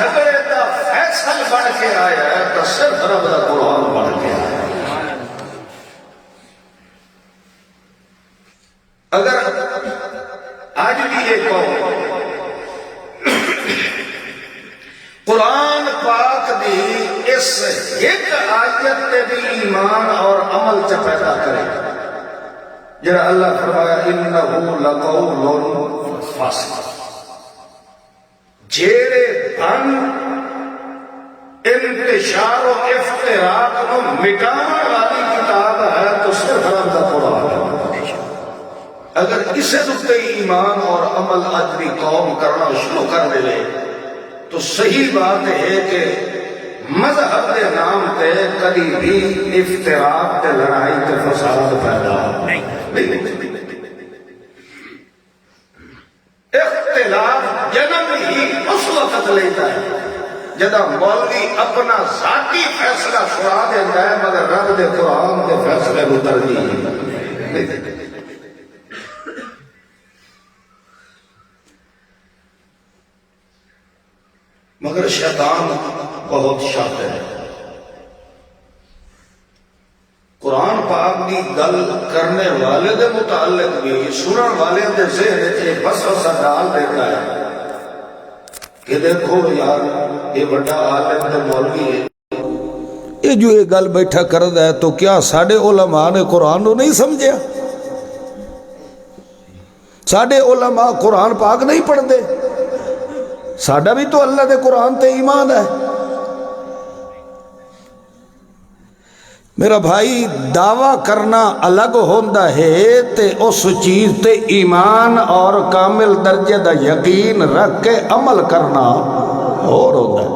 جھگڑے دا فیصل بن کے آیا ہے تو صرف رب دا قرآن بن کے آیا ہے۔ اگر آج بھی یہ قوم قرآن پاک دی اس ایک آیت تے بھی ایمان اور عمل چ پیدا کرے، جڑا اللہ فرمایا انہو لقول فصل، جیڑے بن انتشار و افتراق کو مٹانے والی کتاب ہے تو صرف رب دا قرآن ہے۔ اگر اسے دکھتے ایمان اور عمل آج بھی قوم کرنا شروع کر دے تو صحیح بات ہے کہ مذہب کے نام تے کبھی بھی افتراق تے لڑائی تے فساد پیدا نہیں۔ اختلاف جنم ہی اس وقت لیتا ہے جدا مولوی اپنا ذاتی فیصلہ سنا دیتا ہے مگر رب دے قرآن دے فیصلے کو ترجیح نہیں دیتا۔ مگر شیطان بہت شاطر ہے، قرآن پاک کی گل کرنے والے دے متعلق بھی سنن والے دے ذہن ایک وسوسہ ڈال دیتا ہے کہ دیکھو یار یہ بڑا عالم تے مولوی ہے، یہ جو یہ گل بیٹھا کردا ہے تو کیا ساڈے علماء نے قرآن کو نہیں سمجھیا؟ ساڈے علماء قرآن پاک نہیں پڑھ دے؟ ساڈا بھی تو اللہ دے قرآن تے ایمان ہے۔ میرا بھائی دعویٰ کرنا الگ ہوندا ہے تے اس چیز تے ایمان اور کامل درجے دا یقین رکھ کے عمل کرنا اور ہوندا ہے۔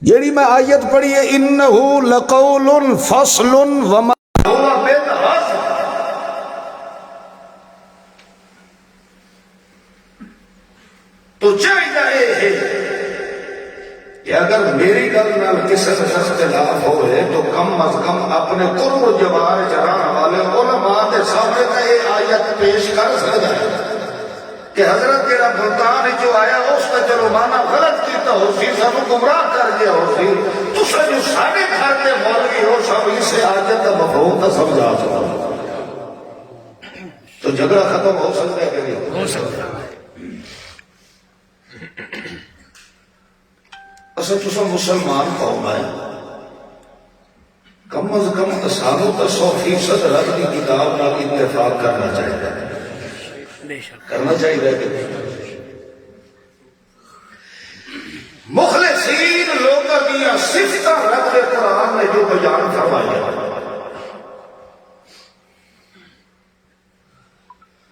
جیڑی میں آیت پڑھی ہے انہو لقول فصل وما تو چاہیے ہے کہ اگر میری گل نال کسی سے اختلاف ہوئے تو کم از کم اپنے قرب و جوار جران والے علماء کے سامنے کا یہ آیت پیش کر سکتا ہے کہ حضرت جڑا ملتان جو آیا اس کا چلو مانا غلط کیتا ہو سی سب گمراہ کر دیا ہو سی تو جو سارے گھر کے مولوی ہو سب اسے آیت کا مفہوم تو سمجھا سکتا تو جھگڑا ختم ہو سکتا ہے کہ نہیں ہو سکتا؟ اصل تو مسلمان قوم ہے، کم از کم سالوں کا 100% رب کی کتاب کا اتفاق کرنا چاہیے، کرنا چاہیے کہ مخلصین لوگوں کی صفت رب کے قرآن نے جو بیان فرمایا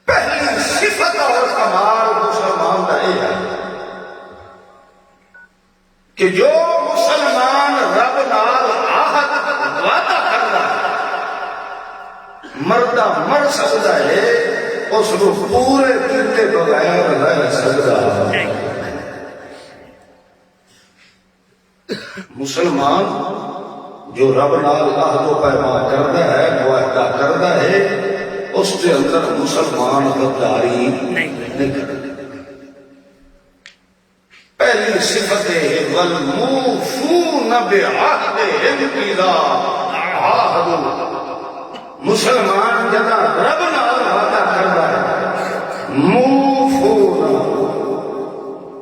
پہلی صفت اور کمال مسلمان کا یہ ہے کہ جو مسلمان رب نال عہد وعدہ کرنا مردہ مر سکتا ہے اس کو پورے کیتے بغیر رہ سکتا ہے۔ مسلمان جو رب نال عہد و پیمان کرتا ہے معاہدہ کرتا ہے اس کے اندر مسلمان غداری نہیں کرتا۔ پہلی صفت ہے والموفون بعہدہم اذا عاہدوا، مسلمان جدا رب نال وعدہ کرتا ہے موفون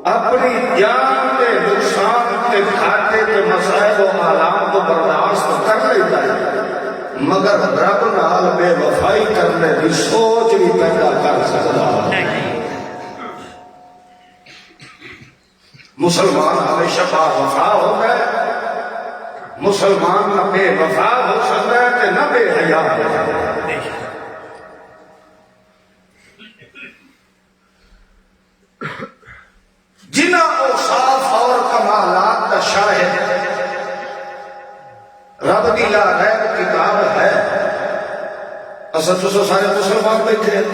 اپنی جان کے نقصان کے گھاٹے کے مسائل و آلام کو برداشت کر لیتا ہے مگر رب نال بے وفائی کرنے کی سوچ بھی پیدا کر سکتا ہے۔ مسلمان ہمیشہ با وفا ہوتا ہے، مسلمان نہ بے وفا ہو سکتا ہے کہ نہ بے حیا ہو سکتا ہے۔ جنہ اوصاف اور کمالات کا شاہد رب دی لا ریب کتاب ہے، اصل تو سارے مسلمان بیٹھے ہیں،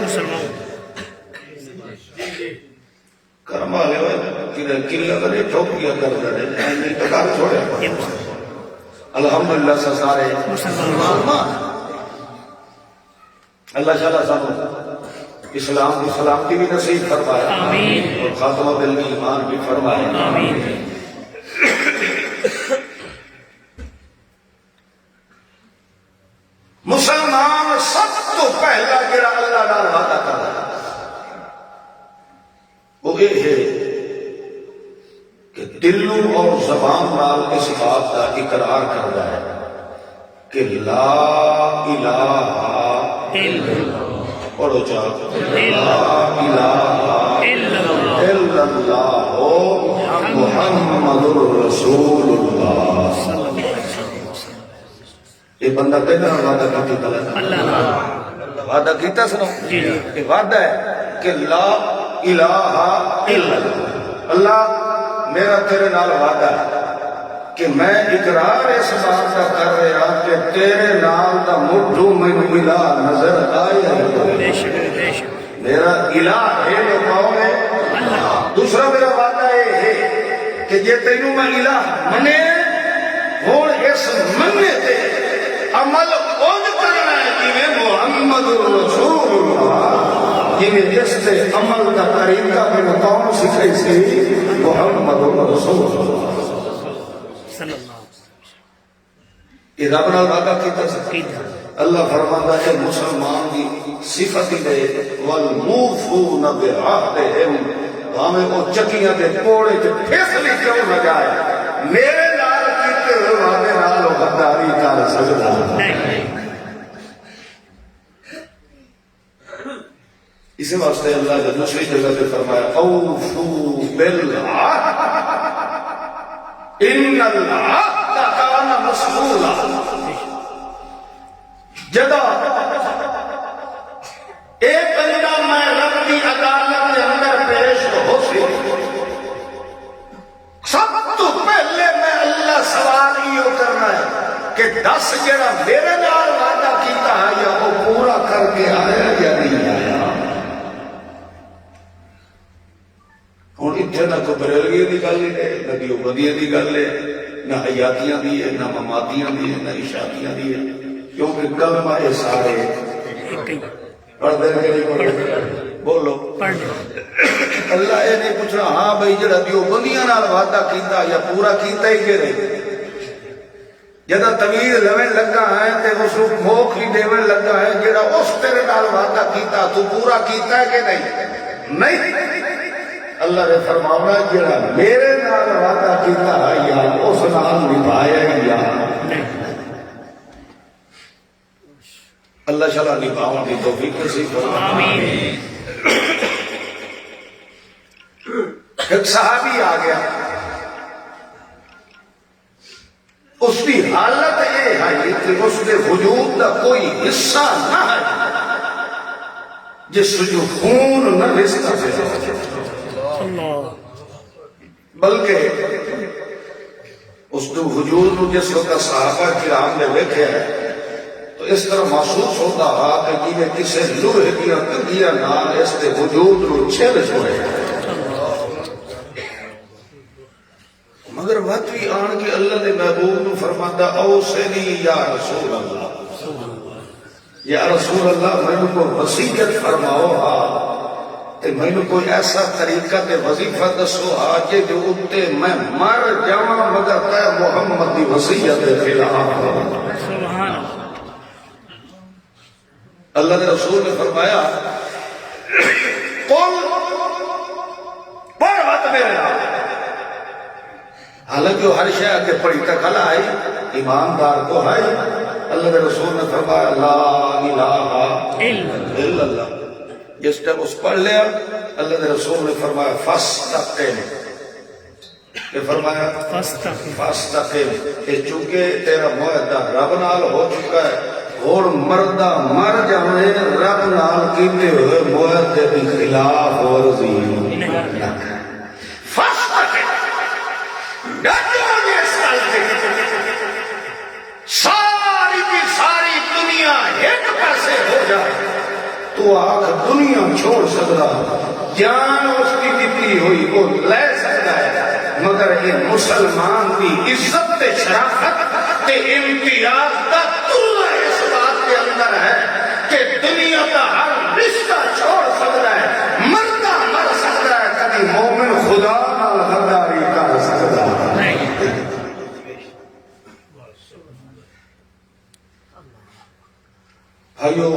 کرم والے ہوئے کلے کرے ٹھوکیاں کر رہے ٹکار چھوڑے الحمدللہ سے سارے مسلمان۔ اللہ شاء اللہ اسلام کی سلامتی بھی نصیب فرمائے اور خاتمہ بالایمان بھی فرمائے. مسلمان سب تو پہلا جڑا اللہ نال وعدہ کردا ہے وہ یہ ہے کہ دلوں اور زبان نال اس بات کا اقرار کردا ہے کہ لا الہ الا اللہ. پڑھو چاہو لا الہ الا اللہ محمد رسول اللہ. یہ بندہ کہنا وعدہ کیتی غلط وعدہ کیتا سنو یہ وعدہ ہے کہ لا الہ الا اللہ. اللہ میرا تیرے نال وعدہ ہے کہ میں اقرار اس بات کا کر رہا کہ تیرے نال دا مٹھو مینوں الہ نظر آیا ہے. میرا الہ ہے جو کون ہے اللہ. دوسرا میرا وعدہ یہ ہے کہ جے تینوں میں الہ منے ہن اس مننے تے عمل خود کرنا ہے کہ محمد رسول اللہ. جنہیں اس سے عمل کا طریقہ میں کون سکھائی سی محمد رسول اللہ. یہ رب نال وعدہ کیتا سی. اللہ فرماتا ہے مسلمان کی صفت دے والموفون بعہدہم ہمیں وہ چکیاں دے کوڑے جو پھیسلی کیوں نہ جائے میرے نال کیتے ہوئے وعدے نال غداری کر سکتا نہیں. اسی واسطے اللہ نے دوسری جگہ پہ فرمایا اوفو بالعہد ان العہد کان مسئولا. جدا ایک بندہ میں رب کی عدالت کے اندر پیش ہو سی سب تو پہلے میں اللہ سوال یہ کرنا ہے کہ 10 جڑا میرے نال وعدہ کیتا ہے یا وہ پورا کر کے آیا یا نہیں آیا. ہوں اتنے نہ کوئی بریلوی کی گل ہے نہ دیوبندی کی گل ہے نہ حیاتیاں دی ہے نہ مماتیاں دی ہے نہ عشاقیاں دی ہے کیونکہ کلمہ یہ سارے پڑھ دیں گے نہیں پڑھ بولو اللہ یہ نہیں پوچھنا ہاں بھائی جڑا دیوبندیاں نال وعدہ کیتا یا پورا کیتا ہی کہ نہیں. جدا طویل لوین لگا ہے تے اس کو موک بھی دیون لگا ہے جڑا اس تیرے نال وعدہ کیتا تو پورا کیتا ہے کہ نہیں نہیں. اللہ نے فرمایا جڑا میرے نال وعدہ کیتا ہے یا اس نال نبھایا یا اللہ شاء نبھاؤں کی توفیق نصیب فرمائے. ایک صحابی آ گیا اس کی حالت یہ ہے کہ اس کے وجود کا کوئی حصہ نہ ہے جس جو خون نہ رشتہ سے بلکہ اس کے وجود کو جس وقت صحابہ کرام نے دیکھا ہے تو اس طرح محسوس ہوتا ہے کہ جی کسی لوہے دیا کنڈیاں نال اس کے وجود کو چھیڑ چھوڑے مگر وقت بھی آن کے اللہ نے محبوب کو فرماتا اوصنی یا رسول اللہ یا رسول اللہ میں نے کو وصیت فرماؤ ہاں تے میں نے کوئی ایسا طریقہ تے وظیفہ دسو آج جو اتے میں مر جاواں مگر تے محمد دی وصیت کے خلاف. سبحان اللہ کے رسول نے فرمایا قل پڑھ وقت میرے نام. حالانکہ وہ ہر شے آگے پڑھی تک حل آئی ایماندار کو ہے. اللہ کے رسول نے فرمایا لا الہ الا اللہ. جس ٹائم اس پڑھ لیا اللہ کے رسول نے فرمایا فاستقم. یہ فرمایا فاستقم. یہ چونکہ تیرا معاہدہ رب نال ہو چکا ہے اور مردہ مر جانے رب نال کیتے ہوئے معاہدے کے خلاف ورزی نہ کرے. ساری کی ساری دنیا ایک پاسے ہو جائے تو آخ دنیا چھوڑ سکتا جان اس کی دیتی ہوئی وہ لے سکتا ہے مگر یہ مسلمان کی عزت تے شرافت تے امتیاز کا طول اس بات کے اندر ہے کہ دنیا کا ہر رشتہ چھوڑ سکتا بھائیو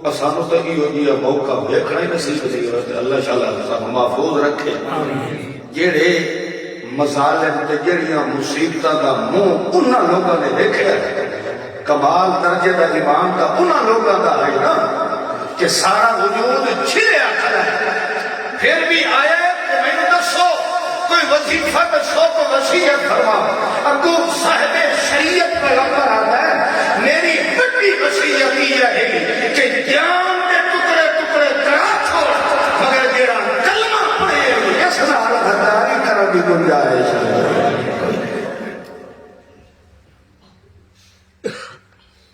اسانو تو ایو جیا موقع ویکھنا ہی نصیب نہیں ہوتا، اللہ شاء سانو محفوظ رکھے۔ جڑے مظالم تے جڑیاں مصیبتاں دا منہ انہاں لوگاں نے دیکھیا، کمال درجے دا ایمان دا انہاں لوگاں دا ہے نا کہ سارا وجود چھلیا کھڑا ہے، پھر بھی آیا کہ میں دسو کوئی وظیفہ دسو تو وصیت فرما۔ اگو صاحب شریعت پیغمبر آتا ہے میری بڑی وصیت یہ ہے کہ جان کے ٹکڑے ٹکڑے کرا چھوڑ مگر جیڑا کلمہ پڑھے اس نال غداری کرن دی گنجائش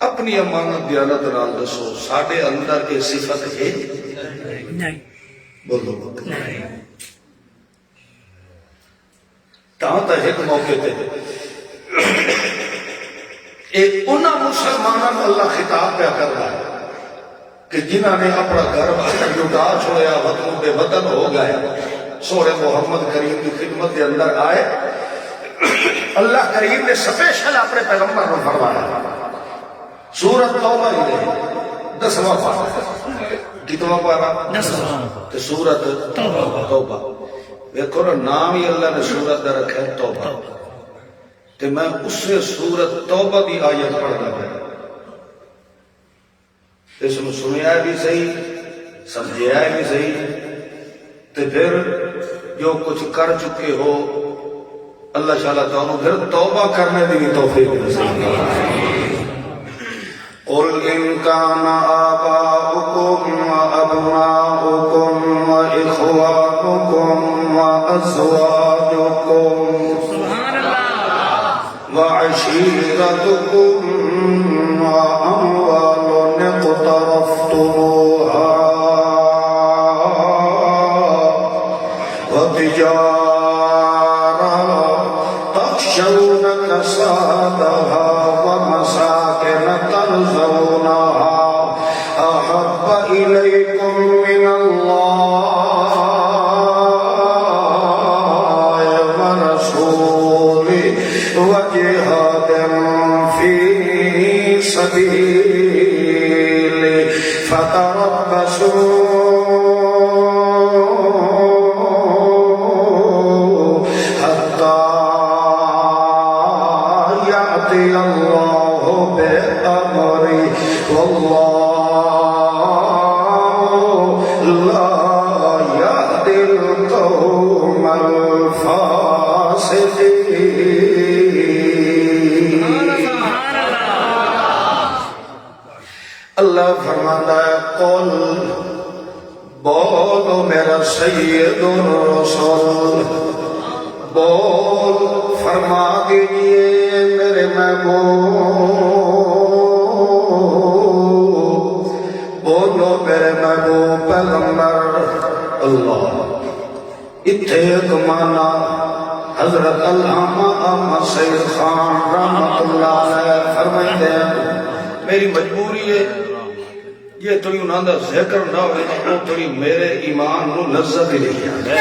اپنی امانت دیانت نال دسو ساڈے اندر یہ صفت ہے نہیں، بولو تاں تا ایک موقع تے ایک انہاں مسلمانوں اللہ خطاب پہ کر رہا ہے کہ جنہاں نے اپنا گھر لٹا چھوڑیا، وطن بے وطن ہو گئے، سورہ محمد کریم کی خدمت کے اندر آئے، اللہ کریم نے اسپیشل اپنے پیغمبر کو فرمایا سورۃ توبہ ہی ہے 10واں پارہ، کتنا پارہ؟ 10واں، تو سورۃ توبہ۔ دیکھو نا نام ہی اللہ نے سورت دا رکھا ہے توبہ، کہ میں اس سے سورت توبہ دی آیت پڑھنا ہے، اس میں سنیا بھی صحیح سمجھیا بھی صحیح، تو پھر جو کچھ کر چکے ہو اللہ تعالیٰ تعالیٰ پھر توبہ کرنے دی توفیق نصیب۔ قل ان كان آباؤكم وأبناؤكم وإخوانكم وأزواجكم وعشيرتكم وأموال اقترفتموها وتجارة تخشون كسادها ومساكن ترضونها أحب إليكم من الله ورسوله وجهاد في سبيله فتربصوا حتى يأتي الله بأمره والله لا يهدي القوم الفاسقين۔ اللہ فرماتا ہے قل بولو میرا سید الرسول، بول فرما دیجئے میرے محبوب، بولو میرے محبوب پیغمبر اللہ۔ اتھے ایک مانا حضرت علامہ احمد سید خان رحمت اللہ علیہ فرمائتے ہیں میری مجبوری ہے یہ تھوڑی انہاں دا ذکر نہ ہوئے تو وہ تھوڑی میرے ایمان نو لذت ہی نہیں آئے۔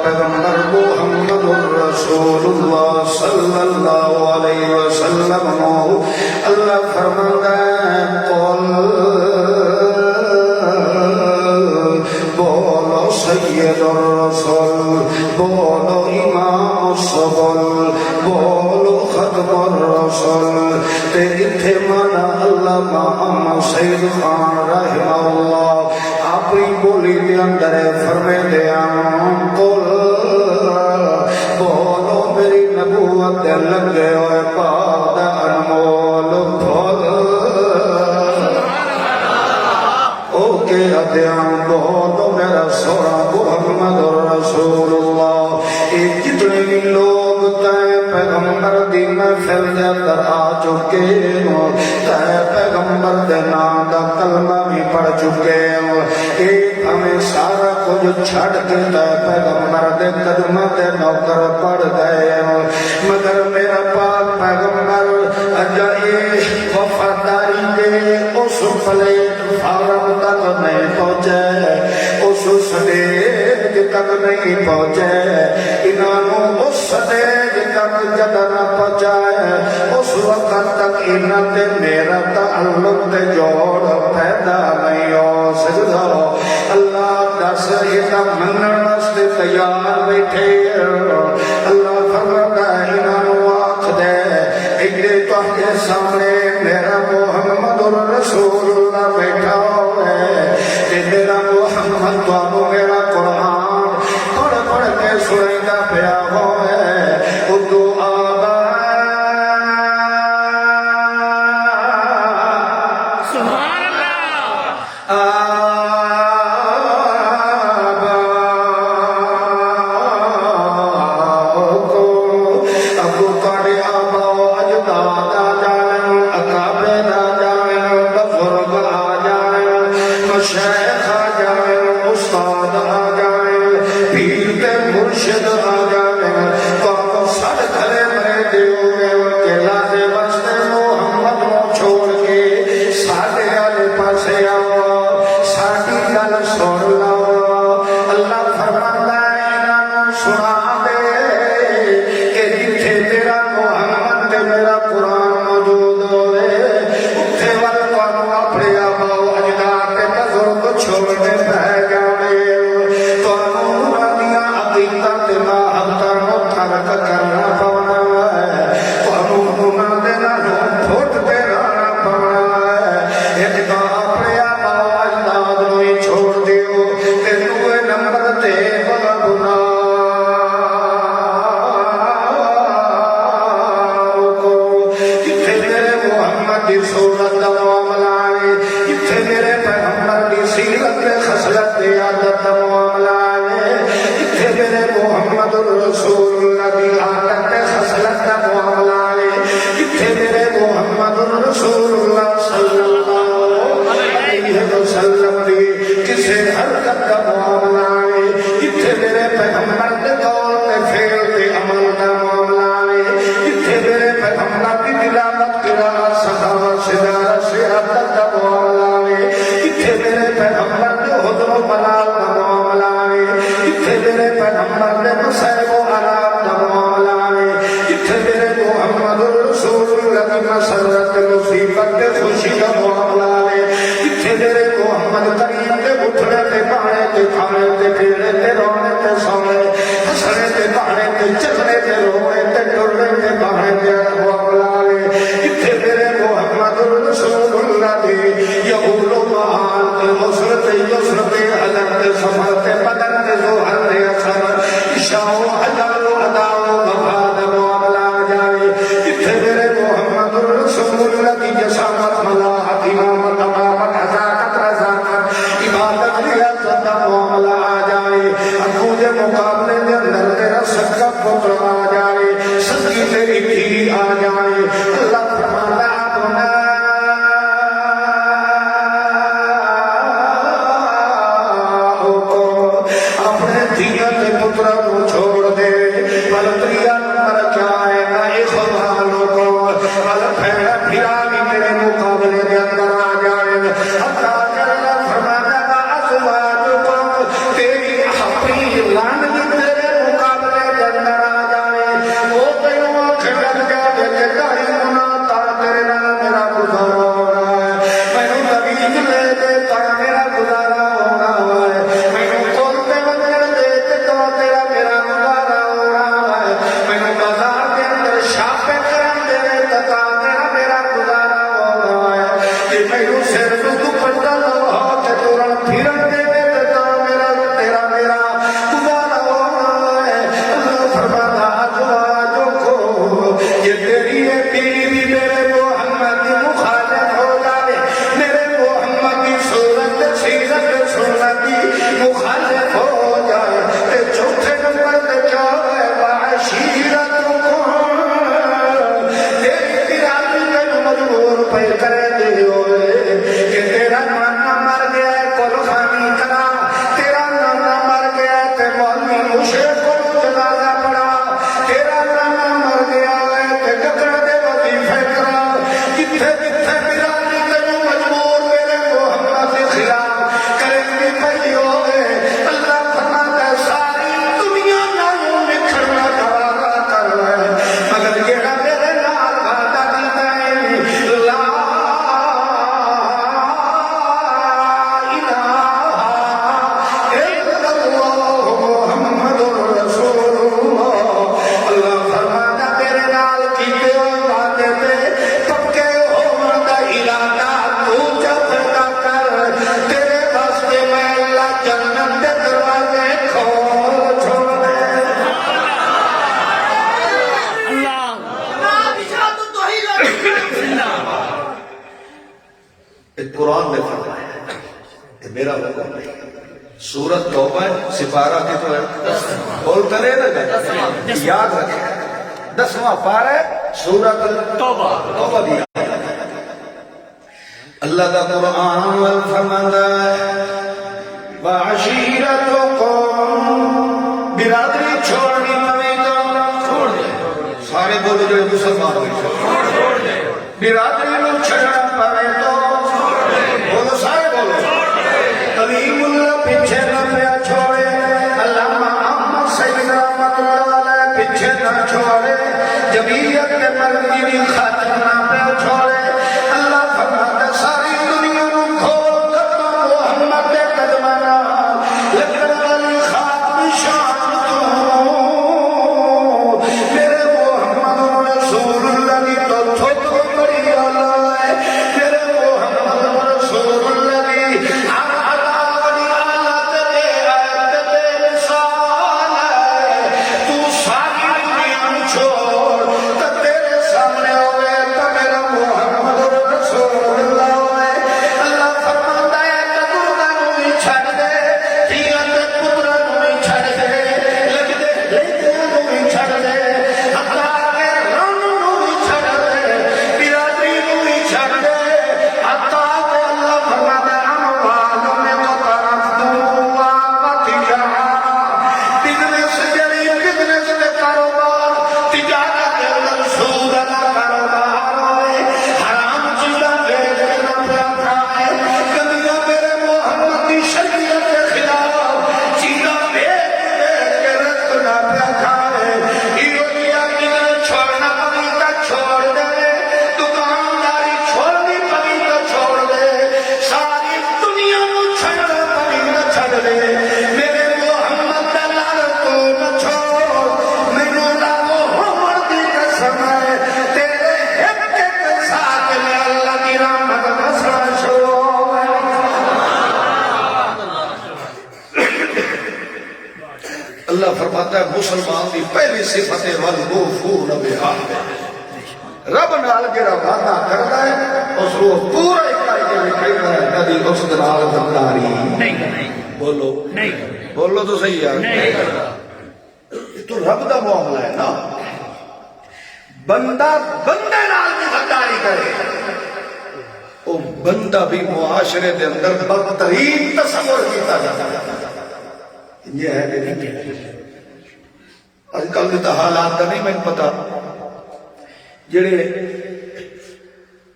پیغمبر محمد رسول اللہ صلی اللہ علیہ وسلم اللہ فرماتا ہے قل بولو سید الرسول، بولو امام السبل، بولو ختم الرسول۔ تے اتھے مانا اللہ محمد سید خان رحمہ اللہ اپنی بولی دے اندر فرمے دے قل بولو میری نبوت دے لگے ہوئے پاک دا انمول پھل اوکے ادیاں بولو میرا سورا محمد رسول اللہ۔ ایک جتنے بھی لوگ تائیں پیغمبر دی محفل دے اندر آ چکے ہو، تائیں پیغمبر دے نام دا کلمہ بھی پڑھ چکے ہو، ایک ہمیں سارا کچھ چھڑ کے تائیں پیغمبر دے قدم دے نوکر پڑھ گئے ہو، مگر میرا پاک پیغمبر اجائی وفاداری دے اس پلیٹ فارم تک نہیں پہنچے اس سٹیج تک نہیں پہنچے انہوں اس سٹیج تک جد نہ پہنچائے اس وقت تک انہوں نے میرا تعلق تے جوڑ پیدا نہیں ہو سجدہ اللہ دس ایتا منن واسطے تیار بیٹھے اللہ فرماتا ہے انہوں آنکھ دے ایڈے تہاڈے سامنے میرا محمد رسول اللہ بیٹھا ہے تے میرا محمد تو میرا قرآن پڑھ پڑھ کے سنائیدا پیا ہوئے اردو آبا سبحان اللہ شیخ آ جائے استاد آ جائے پیر تے مرشد آ جائے تو سڑ کھلے میں دیو گے کہ لاتے واسطے محمد کو چھوڑ کے ساڑھے آلے پاسے آؤ ساڑھی گل سن لاؤ اللہ فرماتا ہے انہوں سنا دے کہ جتھے تیرا محمد تے میرا قرآن موجود ہوئے اتھے والوں اپنے آباؤ چھوڑنے پہ جانے تو انہوں دیا عقیدہ دماغ ہفتانوں ترک کرنا پونا ہے تو انہوں دینا پھوٹ دے رانا پونا ہے ایک دا اپنے آباؤ اجداد نوی چھوڑ دیو تے دوے نمبر تے بلا گناہ کو جتھے میرے محمد دی صورت دا معاملہ ہے جتھے میرے پیغمبر دی سیرت خصلت دی عادت دا معاملہ ہے جتھے میرے محمد رسول اللہ دی عادت خصلت دا معاملہ ہے جتھے میرے محمد رسول اللہ صلی اللہ علیہ وسلم دی کسے حرکت دا معاملہ ہے جتھے میرے پیغمبر دے قول تے فعل تے عمل دا معاملہ ہے جتھے میرے پیغمبر دی تلاوت قرات سخاوت صدارت سیادت دا معاملہ ہے جتھے میرے پیغمبر دے حضر و ملال دا معاملہ ہے جتھے میرے پیغمبر دے مصائب و عراب دا معاملہ ہے جتھے میرے محمد رسول اللہ دی مسرت مصیبت دے خوشی دا معاملہ ہے جتھے میرے محمد کریم دے اٹھنے تے بانے تے کھانے تے پینے تے رونے تے سونے ہسنے تے بانے تے چلنے تے رونے تے ٹرنے تے بانے تے معاملہ ہے جتھے میرے محمد رسول اللہ دی یقول مان تے مسرت یسرت حضرت سفرت بدن تے زہر تے اثر عشاء و حجر و ادا و وفاد معاملہ جائے جتھے میرے محمد رسول اللہ دی جسامت ملاحت امامت امامت حضاقت رضاقت عبادت ریاضت دا معاملہ آ جائے ابو دے مقابلے دے اندر تیرا سکا پتر آ جائے سکی تیری دھی آ جائے اللہ فرماتا اپنا اپنے دھیاں تے پترہ کو چھوڑ دے پل تریا نمبر کیا ہے نہ ایک خبرانوں کو پل پھیڑا پھرا بھی تیرے مقابلے دے اندر آ جائے حتیٰ کہ اللہ فرمانا کا ازواج کو تیری اپنی لان بھی تیرے مقابلے دے اندر آ جائے دے دروازے کھول چھوڑے اللہ یہ قرآن نے فرمایا ہے، یہ میرا حکم نہیں۔ سورت توبہ ہے، سپارہ کی تو ہے بولتے رہے نا، یاد رکھیں 10واں پارہ ہے سورت توبہ دی۔ اللہ کا قرآن فرماتا ہے وَعَشِيرَتُكُمْ، برادری چھوڑنی پڑے تو چھوڑ دے، سارے بولو جو مسلمان ہوئی چھوڑ دے، برادری کو چھڑنا پڑے تو بولو، سارے بولو، قدیم اللہ پیچھے نہ پیا چھوڑے، علامہ احمد سید رحمت اللہ علیہ پیچھے نہ چھوڑے، جمعیت کے مرکزی خاتم نہ پیا چھوڑے۔ اللہ فرماتا ساری دنیا کو کھول کر محمد کے قدمانا لکڑ والی خاتم شان تو میرے محمد رسول اللہ کی تو چھوٹ بڑی اللہ ہے، میرے محمد رسول اللہ کی اللہ فرماتا ہے مسلمان دی پہلی صفت والغفور بحق، رب نال جڑا وعدہ کردا ہے اس کو پورا کر کے دکھاتا ہے، کبھی اس نال غداری نہیں، بولو نہیں، بولو تو صحیح یار، نہیں، تو رب دا معاملہ ہے نا، بندہ بندے نال بھی غداری کرے وہ بندہ بھی معاشرے دے اندر بدترین تصور کیتا جاتا ہے۔ یہ ہے کہ نہیں؟ آج کل کے حالات کا نہیں میں پتا، جڑے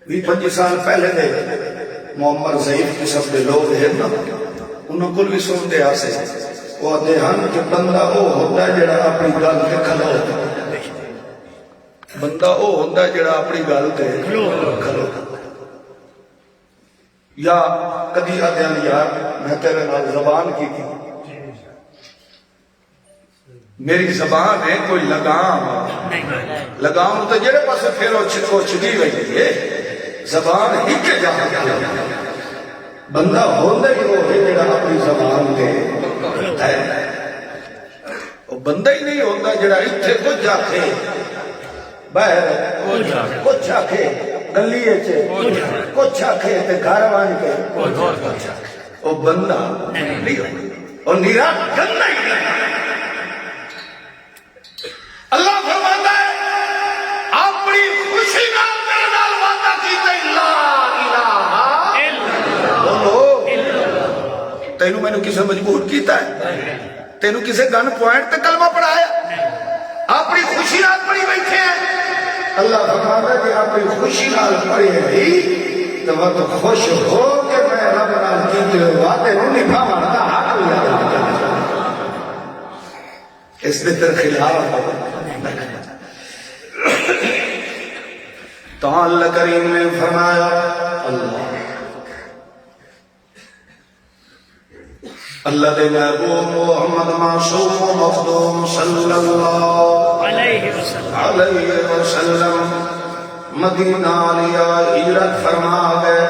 20-25 سال پہلے دے محمد ضعیف قسم کے لوگ ہیں نا، انہوں کو بھی سنتے آسے وہ آتے ہیں کہ بندہ وہ ہوتا ہے جڑا اپنی گل تے کھلو، بندہ وہ ہوتا ہے جڑا اپنی گل تے کھلو، یا کدی آتے ہیں یار میں تیرے نال زبان کی تھی، میری زبان ہے کوئی لگام تو جڑے پاس پھیرو چھکو چھکی گئی ہے، زبان ہی کے جاتا بندہ ہوندے ہی وہ ہے جڑا اپنی زبان دے ہے، وہ بندہ ہی نہیں ہوتا جڑا اتھے کچھ جاکھے باہر کچھ آکھے گلیے چھے کچھ آکھے تے گھر وان کے وہ بندہ نہیں ہوتا، اور نیرا گندہ ہی نہیں۔ اللہ فرماتا ہے اپنی خوشی نال میرے نال وعدہ کیتا لا الہ الا اللہ، تینوں میں نے کسے مجبور کیتا ہے؟ تینوں کسے گن پوائنٹ تے کلمہ پڑھایا؟ اپنی خوشی نال پڑھی بیٹھے ہیں۔ اللہ فرماتا ہے کہ اپنی خوشی نال پڑھی ہے تو وہ تو خوش ہو کہ میں رب نال کیتے وعدے نوں نبھاواں دا حق لیا، اس نے تر خلاف تو اللہ کریم نے فرمایا اللہ دے محبوب محمد معصوم و مخدوم صلی اللہ علیہ وسلم مدینہ علیہ ہجرت فرما گئے۔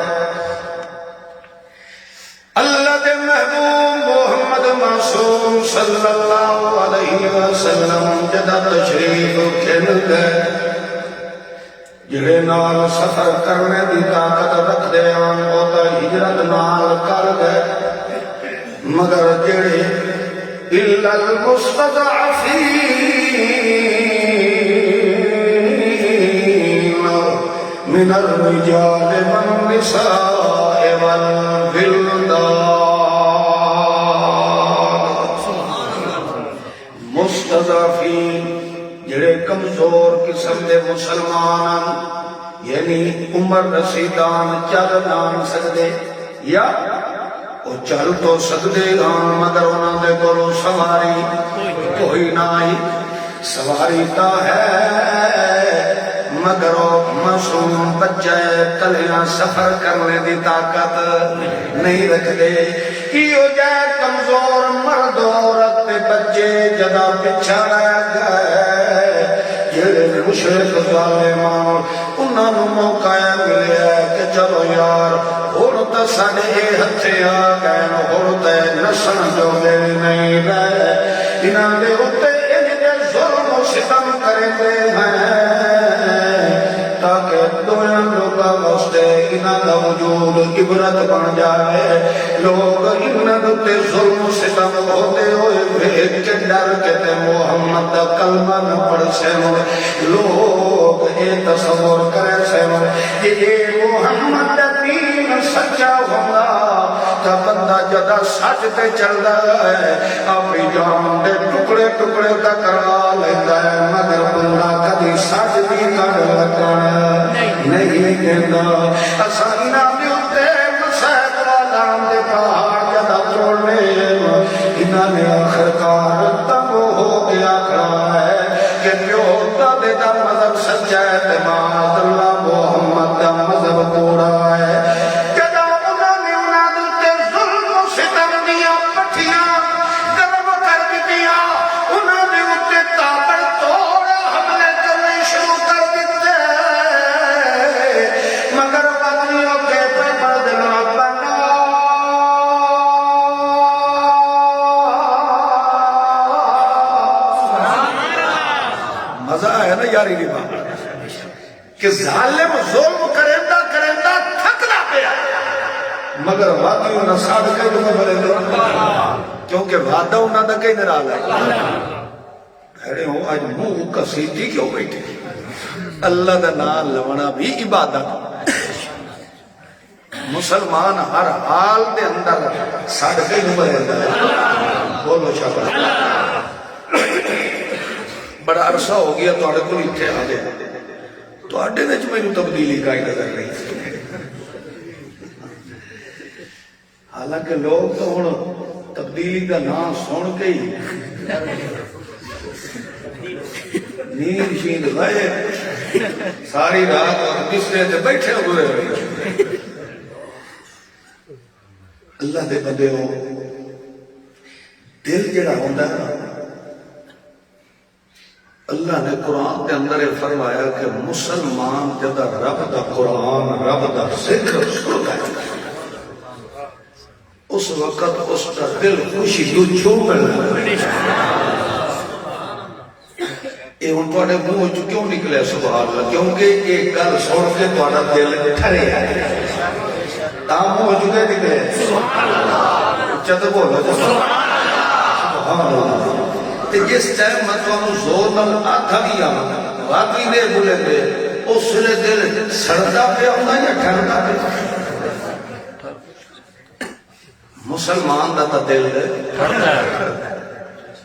اللہ دے محبوب محمد معصوم صلی اللہ علیہ وسلم جدا تشریف کھل گئے جڑے نال سفر کرنے دی طاقت رکھ دے آن او تا ہجرت نال کر گئے مگر جڑے الا المستضعفین من الرجال والنساء والولدان مستضعفین جڑے کمزور قسم دے مسلمان یعنی عمر رسیدان چل نہ سکدے یا وہ چل تو سکدے ہاں مگر انہاں دے کولوں سواری کوئی نہ آئی سواری تا ہے مگر وہ معصوم بچے کلیاں سفر کرنے دی طاقت نہیں رکھدے کیوں جائے کمزور مرد عورت تے بچے جدا پچھا رہ گئے جڑے مشرک ظالمان انہاں نوں موقع ملیا کہ چلو یار ہن تے ساڈے ہتھے آ گئے ہن تے نسن جو نہیں رہے انہاں دے اوتے انہاں دے ظلم و ستم کریندے ہیں تاکہ دویاں لوکاں واسطے انہاں دا وجود عبرت بن جائے لوگ انہاں تے ظلم و ستم ہوتے ہوئے ویکھ کے ڈر کے تے محمد دا کلمہ نہ پڑھ سن لوگ یہ تصور کرے سن کہ یہ محمد دا دین سچا ہوگا تا بندہ جدا سچ تے چلدا ہے اپنی جان دے ٹکڑے ٹکڑے دا کروا لیندا ہے مگر بندہ کدی سچ دی کر لگا نہیں کہندا اساں انہاں دے اوتے مسجد والا دے پہاڑ جدا توڑنے انہاں نے آخرکار تنگ ہو گیا کھڑا ہے کہ پیو دادے دا مذہب سچا ہے تے معاذ اللہ محمد دا مذہب کوڑا ہے جدا انہاں نے انہاں دے تے ظلم و ستم دیاں پٹھیاں گرم کر دتیاں انہاں دے اوتے تابڑ توڑ حملے کرنے شروع کر دتے مگر بدلیوں کے پہ بدل ربنا مزہ ہے نا یاری کی بات کہ ظالم ظلم کرندہ کرندہ تھکنا پیا مگر وعدیوں نہ صادقہ ہی تمہیں بلے دو کیونکہ وعدہ انہاں دا کہیں نرال ہے کہہ ہوں آج منہ کسیٹی کیوں بیٹھے اللہ دا نام لونا بھی عبادت مسلمان ہر حال دے اندر صادقہ ہی بلے دو بولو شاکر بڑا عرصہ ہو گیا تو آڑے کو لکھے آدھے تو آڑے نے جو میں نے تبدیلی کا ہی نظر نہیں حالانکہ لوگ تو ہن تبدیلی کا نام سن کے ہی نیند شیند غائے ساری رات اور بسترے سے بیٹھے ہوئے اللہ دے بندے ہو دل جڑا ہوندا ہے اللہ نے قرآن کے اندر فرمایا کہ مسلمان جدا رب دا قرآن رب دا ذکر سنتا ہے اس وقت اس کا دل خوشی تو چھوڑ یہ ان توڑے منہ جو کیوں نکلے سبحان اللہ کیونکہ ایک گل سن کے توڑا دل ٹھرے ہے تاں منہ جو کے نکلے چت بولو سبحان اللہ جس ٹائم میں تو زور نال آتھا بھی آمد واقعی دے بولے دے اس نے دل سڑتا پہ ہونا یا ٹھنڈا پہ مسلمان دا دل دے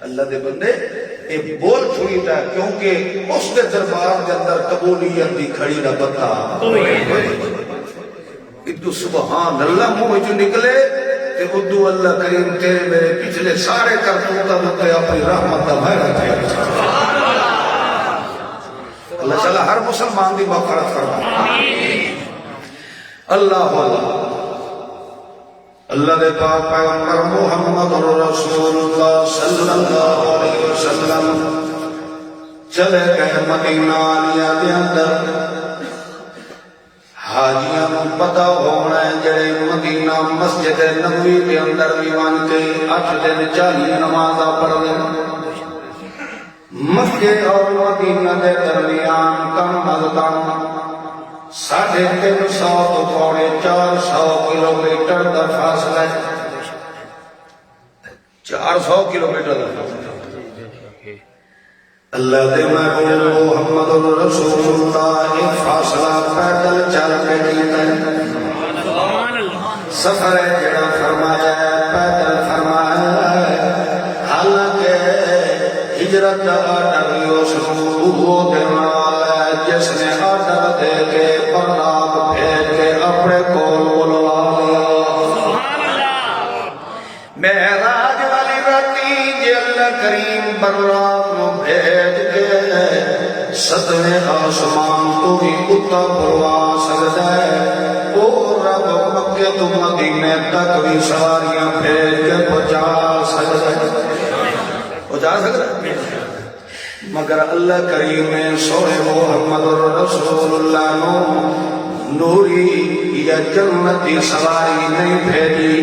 اللہ دے بندے ایک بول چھوڑی تھا کیونکہ اس کے دربار کے اندر قبولیت دی کھڑی نہ بتا ادو سبحان اللہ منہ جو نکلے کہ ادو اللہ کریم تیرے میرے پچھلے سارے کرتوتا متے اپنی رحمت دا بھائرہ تھے اللہ تعالیٰ ہر مسلمان دی مغفرت فرما اللہ اللہ دے پاک پیغمبر محمد رسول اللہ صلی اللہ علیہ وسلم چلے گئے مدینہ علیہ دے اندر حاجیاں نوں پتہ ہونا ہے جڑے مدینہ مسجد نبوی دے اندر بھی ون کے 8 دن 40 نمازاں پڑھدے مکے اور مدینہ دے درمیان کم از کم 350 تو پونے 400 کلومیٹر دا فاصلہ ہے 400 کلومیٹر دا فاصلہ اللہ دے محبوب محمد رسول اللہ ایک فاصلہ پیدل چل کے کیتا ہے سفر ہے جڑا فرمایا ہے پیدل فرمایا ہے حالانکہ ہجرت کا آرڈر بھی اس وہ دینا ہے جس نے آرڈر دے کے پرنام بھیج کے اپنے کول بلوا لیا معراج والی راتی جے اللہ کریم برات نو بھیج کے 7ویں آسمان تو بھی کتا بلوا سکتا ہے او رب مکے تو مدینے تک بھی سواریاں بھیج کے پہنچا سکتا ہے مگر اللہ کریم نے سونے محمد رسول اللہ نو نوری یا جنتی سواری نہیں بھیجی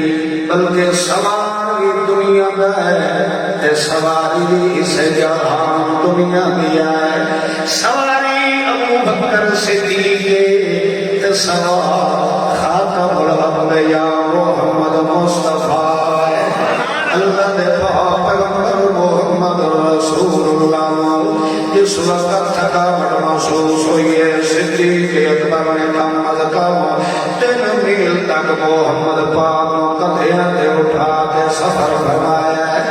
بلکہ سواری دنیا میں ہے تے سواری سے جہان دنیا دیا ہے سواری ابو بکر صدیق تے سوار خاتم الانبیاء محمد مصطفیٰ اللہ دے پیغمبر محمد رسول اللہ جس وقت تھکاوٹ محسوس ہوئی ہے صدیق اکبر نے کم از کم 3 میل تک محمد پاک کو کندھیاں تے اٹھا کے سفر فرمایا ہے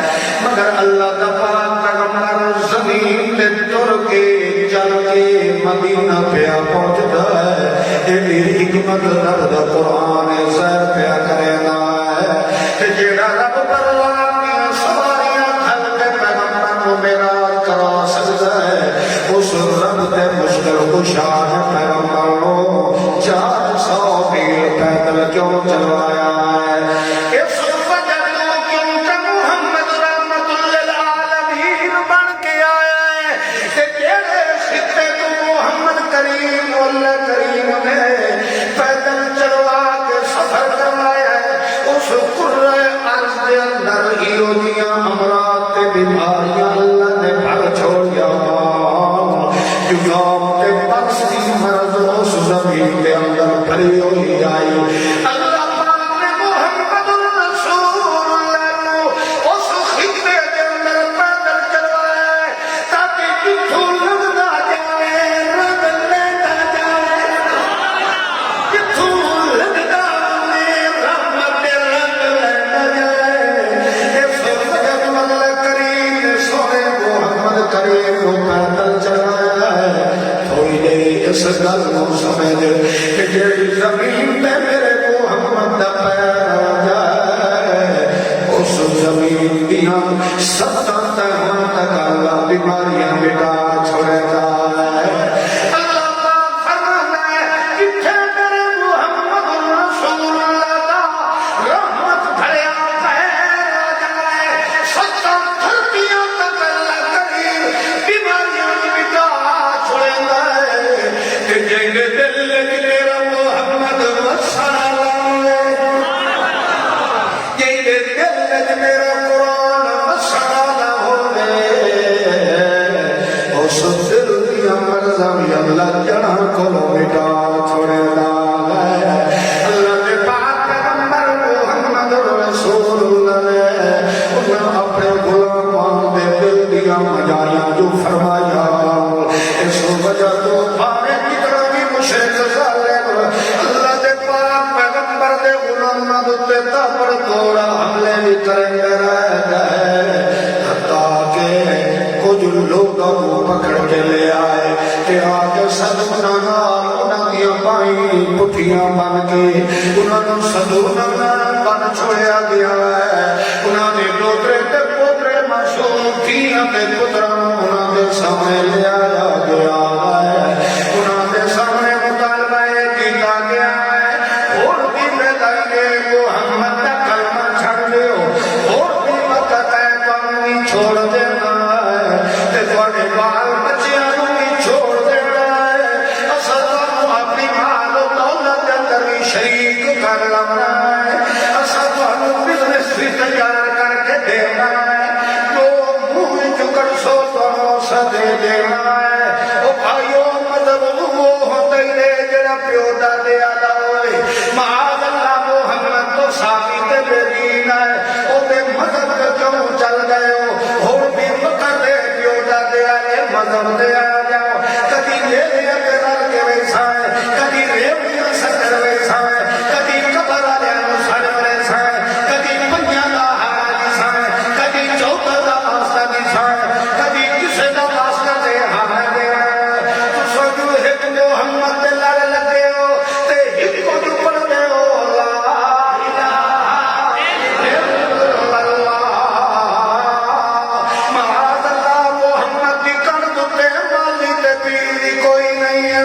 مگر اللہ دا پاک پیغمبر زمین تے ٹر کے چل کے مدینہ پیا پہنچتا ہے ایڈی حکمت رب دا قرآن ظاہر پیا کرنا ہے جیڑا رب پروان دیا سواریاں تھل کے پیغمبر کو معراج کرا سکتا ہے اس رب دے مشکل کشا ہے پیغمبر کو 400 میل پیدل کیوں چلوایا ہے اس وجہ تو کیوں کہ محمد رحمت للعالمین بن کے آیا ہے کہ جیڑے خطے کو محمد کریم اللہ کریم نے پیدل چلوا کے سفر کروایا ہے اس قرآن اندر ہیو دیا امراض تے بیماریاں اللہ نے بھر چھوڑیا جام تے پرسی مرض اس زمین کے اندر بھری ہوئی آئی اللہ پاک نے محمد رسول اللہ کو اس خطے کے اندر پیدل چلوایا ہے تاکہ جتھوں لگنا جائے رب لیتا جائے جتھوں لگنا رحمت رب لیتا جائے کریم کو پیدل چلایا ہے تھوڑی دیر اس گل کو سمجھ کہ جیڑی زمین پہ میرے محمد دا پیر آ جائے اس زمین دیا 7 تہوں تک اللہ بیماریاں مٹا چھوڑے گا اللہ پاک فرماتا ہے جتھے میرے محمد رسول اللہ دا رحمت بھریا پیر آ جائے 7 دھرتیاں تک اللہ کریم بیماریاں مٹا چھوڑے گا کہ جنگ دل میرا محمد مسالہ جنگ دل میرا قرآن مسالہ ہوئے اس دل دیا مرضا بھی اللہ جڑا کو مٹا چھوڑے گا اللہ نے پاک پیغمبر محمد رسول اللہ نے انہیں اپنے غلامان دے دل دیا مجایا جو فرمایا اس وجہ تو پانے کتنا بھی مشرک ظالم اللہ دے پاک پیغمبر دے غلامان دے تابر توڑا حملے بھی کریں گے رہ گئے حتیٰ کہ کچھ لوگوں کو پکڑ کے لے آئے کہ آگے صدمنا انہوں نے پائیں پٹھیاں بن کے انہوں نے صدمنا بن چھوڑیا گیا ہے انہوں نے دوترے تے پوترے معصوم تھیاں تے پتران انہوں نے سامنے لے آیا گیا ہے انہوں نے سامنے مطالبہ کیتا گیا ہے اور بھی لگائیے محمد کا کلمہ چھڑ دیو اور بھی وقت ہے پانی چھوڑ دینا ہے تے تھوڑے بال بچیاں بھی چھوڑ دینا ہے اصل اپنی مال و دولت پیو دا دیا ہوئے معاذ اللہ محمد تو ثابت بے دین ہے او دے مذہب کیوں چل گئے ہو بھی وقت دے پیو دا دیا مذہب دیا جاؤ کدی میرے اقرار کے ویسا ہے کدی ریوڑیاں سکر ویسا ہے کدی قبر والے سر ویسا ہے کدی پنجا دا ہارا ویسا ہے کدی چوتھا دا واسطہ ویسا ہے کدی کسے دا واسطہ دے ہارا دیا تو سوچو ایک محمد دے لڑ لگے ہو تے ایک کو جو پڑھ دے ہو لا الہ الا اللہ معاذ اللہ محمد دی کن دتے مالی تے پیری کوئی نہیں ہے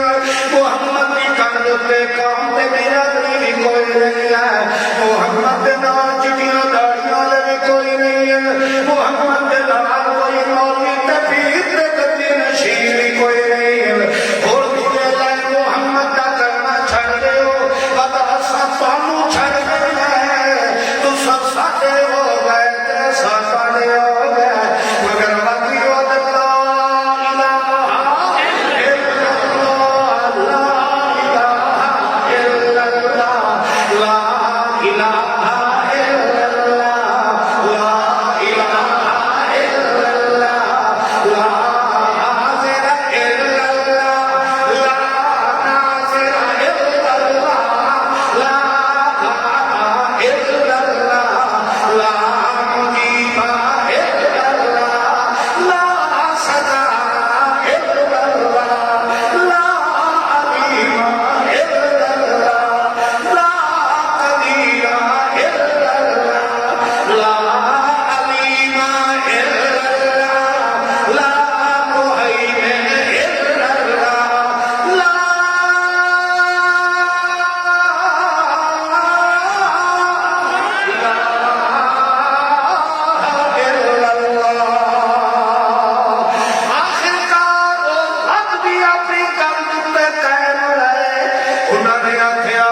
محمد دی کن دتے کام تے میرا بھی کوئی نہیں ہے محمد دے نال چٹیاں داڑیاں لے بھی کوئی نہیں ہے محمد دے نال کوئی مولوی تے پیر تے گدی نشین بھی کوئی نہیں ہے اور دوجے لائے محمد دا کرنا چھڑ دے ہو پتہ سب تانوں چھڑ گئے تو سب ساڈے ہو گئے تے ساڈے ہو گئے مگر باقی وہ لا الہ الا اللہ لا الہ الا اللہ لا الہ الا اللہ لا الہ الا اللہ لا ناصر الا اللہ لا ناصر الا اللہ لا الا اللہ لا مجیب الا اللہ لا صدا الا اللہ لا علیم الا اللہ لا قدیر الا اللہ لا علیم الا اللہ لا مہیمن الا اللہ لا آخرکار وہ حق بھی اپنی قلب تے قائم رہے انہوں نے آخیا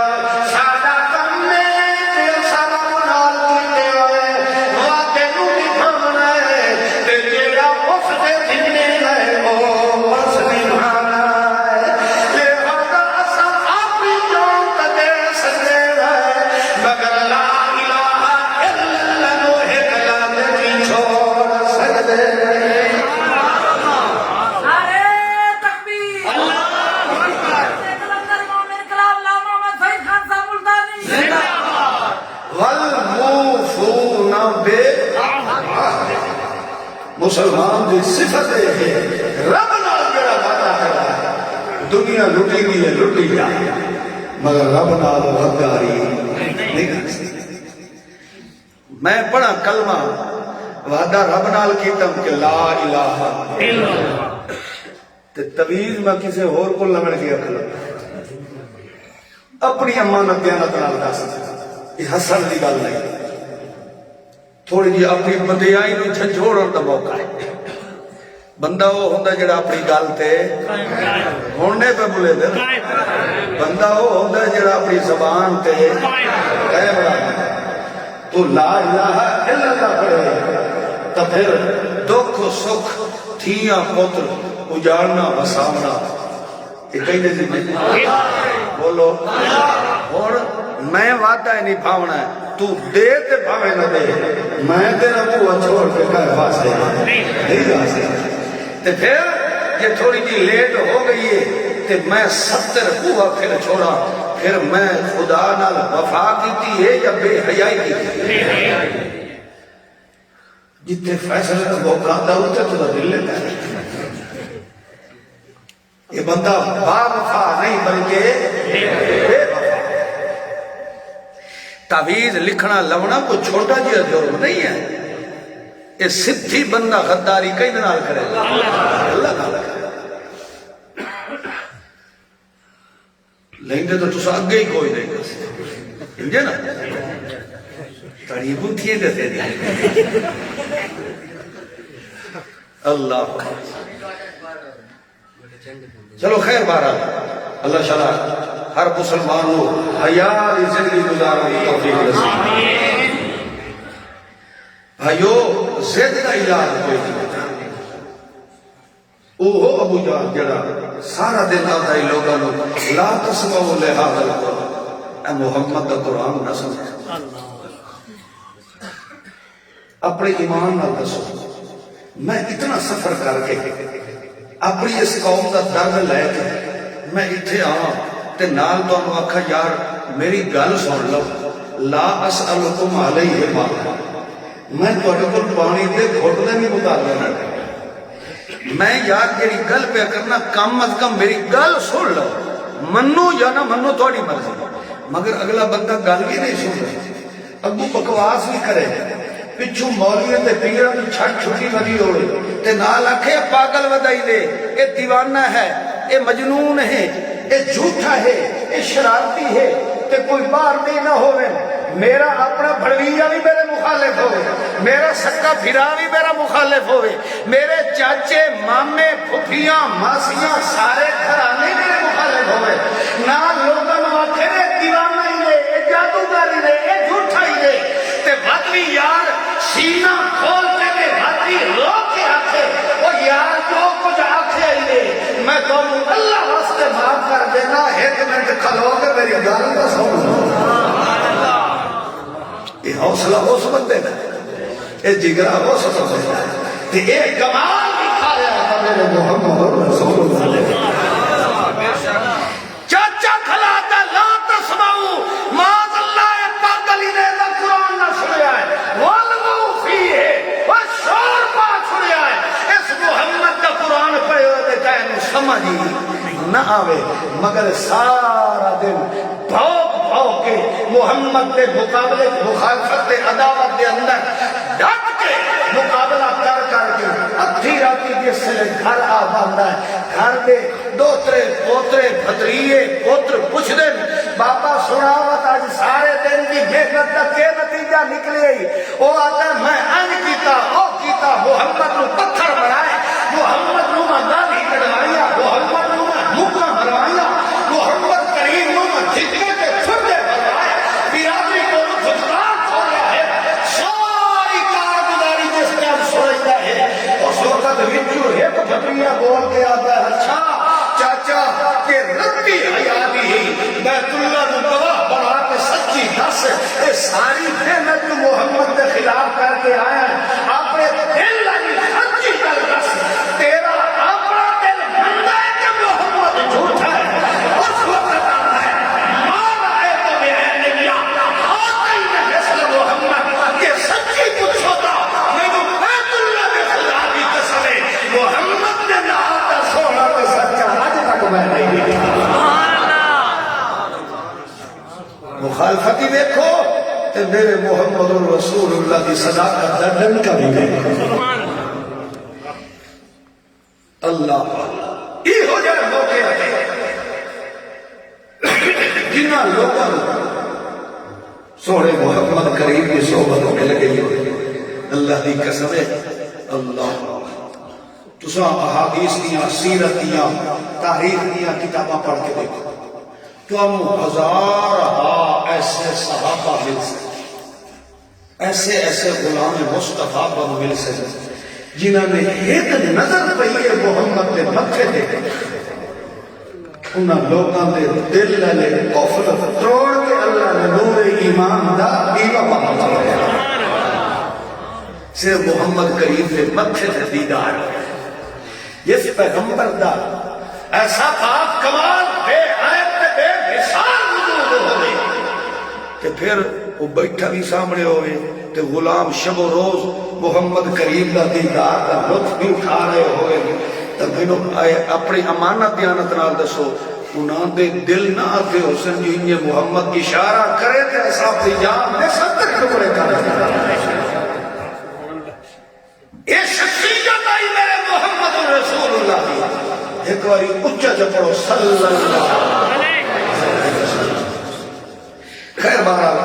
ساڈا کم ہے تے سارا نال کیتے ہوئے وعدے نوں نبھاونا ہے تے جیڑا اس دے دنے ہے او اس نبھانا ہے لہذا اساں اپنی جان تے دے سکتے ہیں مگر لا الہ الا اللہ کلا نہیں چھوڑ سکتے نعرے تکبیر اللہ اکبر کلندر امام انقلاب علامہ محمد فہیم خان صاحب ملتانی والموفون بالعہد مسلمان دی صفت ہے رب نال جڑا وعدہ کرا ہے دنیا لٹی گئی ہے لٹی جائے مگر رب نال غداری نہیں کر سکتی میں پڑھا کلمہ وعدہ رب نال کیتا ہوں کہ لا الہ تے تویز میں کسی اور کو لمن کی اکھلا اپنی امانت دیانت نال دس یہ حسن دی گل نہیں تھوڑی جی اپنی بندیائی نو جھنجھوڑن دا موقع ہے بندہ وہ ہوندا جڑا اپنی گل تے ہونے پہ بولے دے بندہ وہ ہوندا جڑا اپنی زبان تے قائم رہے تو لا الہ الا اللہ پڑھے تو پھر دکھ سکھ تھیاں پتر اجاڑنا بساونا یہ کہیں دے بولو اور میں وعدہ نہیں پاونا ہے تو دے تے پاوے نہ دے میں تیرا بوہ چھوڑ کے کہے پاس ہے نہیں جا سکتا تے پھر یہ تھوڑی جی لیٹ ہو گئی ہے تے میں 70 بوہ پھر چھوڑا پھر میں خدا نال وفا کیتی ہے یا بے حیائی کیتی ہے جتنے فیصلے کا موقع آتا ہوتا تو دل لیتا ہے یہ بندہ با وفا نہیں بلکہ بے وفا تعویذ لکھنا لونا کوئی چھوٹا جی جرم نہیں ہے یہ سدھی بندہ غداری کئی نال کرے اللہ نال کرے لیندے تو تسا اگے ہی کوئی نہیں سمجھے نا تڑی بوتھیے دیتے دی اللہ چلو خیر بارہ اللہ شاء ہر مسلمان کو حیاتی زندگی گزارنے کی توفیق نصیب بھائیو زد کا علاج کوئی نہیں اوہ ابو جہل جڑا سارا دن آتا ہی لوگاں نو لا تسمعوا لہذا القرآن، اے محمد دا قرآن نہ سمجھ، اپنے ایمان نہ دسو میں اتنا سفر کر کے اپنی اس قوم دا درد لے کے میں اتھے آواں تے نال تانوں آکھا یار میری گل سن لو، لا اسألکم علیہ مال، میں تواڈے کول پانی دے گھٹ دے نہیں مطالبہ نہ کرنا، میں یار جڑی گل پہ کرنا کم از کم میری گل سن لو، منو یا نہ منو تھوڑی مرضی، مگر اگلا بندہ گل بھی نہیں سن رہا، اگو بکواس بھی کرے، پچھو مولوی تے پیرا بھی چھٹ چھٹی ودی ہوئے تے نال آکھے پاگل ودائی دے، اے دیوانہ ہے، اے مجنون ہے، اے جھوٹا ہے، اے شرارتی ہے، تے کوئی باہر نہیں نہ ہوئے، میرا اپنا بھڑویہ بھی میرے مخالف ہوئے، میرا سکا بھیرا بھی میرا مخالف ہوئے، میرے چاچے مامے پھپھیاں ماسیاں سارے گھرانے میرے مخالف ہوئے، نہ لوگاں آکھے نے دیوانہ ہی دے، اے جادوگر ہی دے، اے جھوٹا ہی دے، تے بدوی یار سینہ کھول کے دے بدوی رو کے آکھے، وہ یار جو کچھ آکھے ہی دے، میں تو اللہ واسطے معاف کر دینا، ایک منٹ کھلو کے میری گل تو سن، یہ حوصلہ اس بندے کا، یہ جگرا اس بندے کا، تے یہ کمال دکھا رہا تھا میرے محمد رسول اللہ، چاچا کھلاتا لا تسمعوا معاذ اللہ پاگلی نے دا قرآن نہ سنیا ہے، والغوا فیہ وہ شور پا چھڑیا ہے، اس محمد دا قرآن پڑھے ہوئے دیتا ہے سمجھی نہ آوے، مگر سارا دن بھوک بھوک کے محمد کے مقابلے مخالفت عداوت کے اندر ڈٹ کے مقابلہ کر کر کے ادھی راتی جس سے گھر آ باندھا ہے، گھر دے دوترے پوترے بھتریے پوتر پوچھ دیں بابا سناوت آج سارے دن کی محنت کا کے نتیجہ نکلے ہی، وہ آتا ہے میں ان کیتا او کیتا، محمد نو پتھر بنائے، محمد نو گالی کڑوائیا، محمد نو مکہ مروایا، محمد کریم نو جھکے کے چھڑے بنائے، برادری کو جھکار چھوڑا ہے، ساری کارگزاری جس کے ہم سوچتا ہے، اس وقت وچو ایک بھتریا بول کے آتا ہے اچھا چاچا کہ ربی حیاتی ہی بیت اللہ نو گواہ بنا کے سچی دس اے ساری محنت جو محمد کے خلاف کر کے آیا ہے، اپنے دل لگی سچی کر دس، تیرا اپنا دل مندا ہے کہ محمد جھوٹا ہے، اس وقت آتا ہے مارا ہے تو بہن لیا آتا ہی میں مثل محمد کہ سچی کچھ ہوتا میں وہ بیت اللہ کے خلاف ہی قسم ہے، محمد نے نہ آتا سونا تو سچا آج تک میں نہیں دیکھا، مخالفتی دیکھو تے میرے محمد رسول اللہ کی صداقت دا ڈنکا بھی دیکھو، اللہ یہ ہو جائے موقع آتے جنہ لوگوں سوڑے محمد کریم کی صحبت مل گئی، اللہ دی قسم ہے، اللہ تساں احادیث دیاں سیرت دیاں تاریخ دیاں کتاباں پڑھ کے دیکھو، تم ہزارہ ایسے صحابہ مل سکتے، ایسے ایسے غلام مصطفیٰ بن مل سکتے جنہوں نے ایک نظر پہیے محمد کے مکھے دے انہاں لوگاں دے دل لے کفر توڑ کے اللہ نے نور ایمان دا دیوا بنا صرف محمد کریم کے مکھے دے دیدار اس پیغمبر دا ایسا پاک کمال بے عیب تے بے مثال وجود ہوئے کہ پھر وہ بیٹھا بھی سامنے ہوئے تے غلام شب و روز محمد کریم دا دیدار دا لطف بھی اٹھا رہے ہوئے تو مینوں اپنی امانت دیانت نال دسو انہاں دے دل نہ آتے حسن جی یہ محمد اشارہ کرے تے ایسا اپنی جان دے 70 ٹکڑے کر دے، یہ شخصیت آئی میرے محمد رسول اللہ کی، ایک باری اچھا چپڑو صلی اللہ علیہ وسلم، خیر بہرحال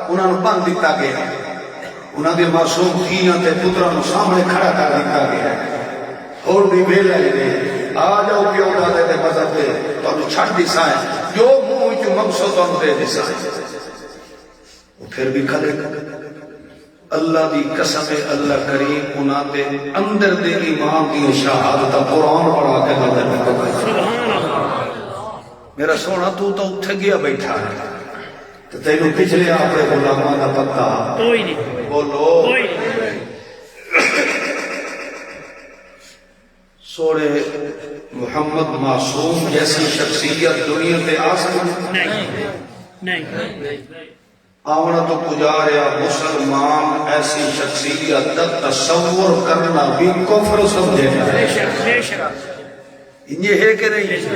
انہوں نے باندھ دیتا گیا، انہوں نے معصوم دھیاں تے پتروں سامنے کھڑا کر دیتا گیا، اور بھی ویلے لے آ جاؤ پیو دادے دے مذہب دے تو انہوں چھٹ دیسائیں جو منہ جو مقصد انہوں دے دیسائیں، وہ پھر بھی کھلے اللہ دی قسم ہے اللہ کریم انہاں دے اندر دے ایمان دی شہادت قرآن پڑھا کے نظر میرا سونا تو اتھے گیا بیٹھا ہے تو تینوں پچھلے اپنے غلاماں دا پتہ کوئی نہیں بولو کوئی نہیں سوڑے محمد معصوم جیسی شخصیت دنیا تے آسمان نہیں آونا تو گزاریا مسلمان ایسی شخصیت کا تصور کرنا بھی کفر سمجھے گا بے شک یہ ہے کہ نہیں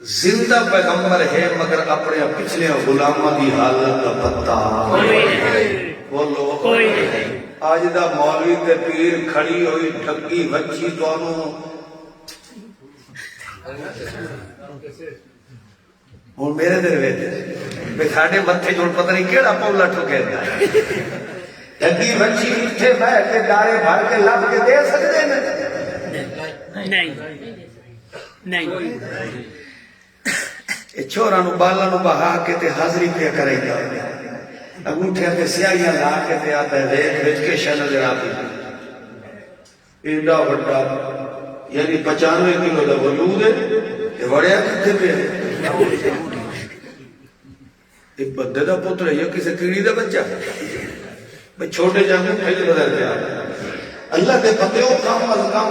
زندہ پیغمبر ہے مگر اپنے پچھلے غلامہ کی حالت کا پتہ بولو کوئی نہیں آج دا مولوی تے پیر کھڑی ہوئی ٹھگی بچی تو انہوں ہوں میرے دل میں ساڈے متھے جوڑ پتہ نہیں کیڑا پولا ٹھکے گا ٹھگی بچی اتنے بیٹھ کے دارے بھر کے لب کے دے سکتے ہیں نہیں چھوڑا نو بالا نو بہا کے تے حاضری پہ کرے گا انگوٹھے تے سیاہیاں لا کے تے آتا ہے ویکھ وچ کے شان نظر آتی ایڈا بڑا یعنی 95 کلو دا وجود ہے یہ بڑے کتے پہ ایک بدے دا پتر ہے یا کسی کیڑی دا بچہ میں چھوٹے جانوں پھیل نظر پہ آتا اللہ کے پتے ہو کم از کم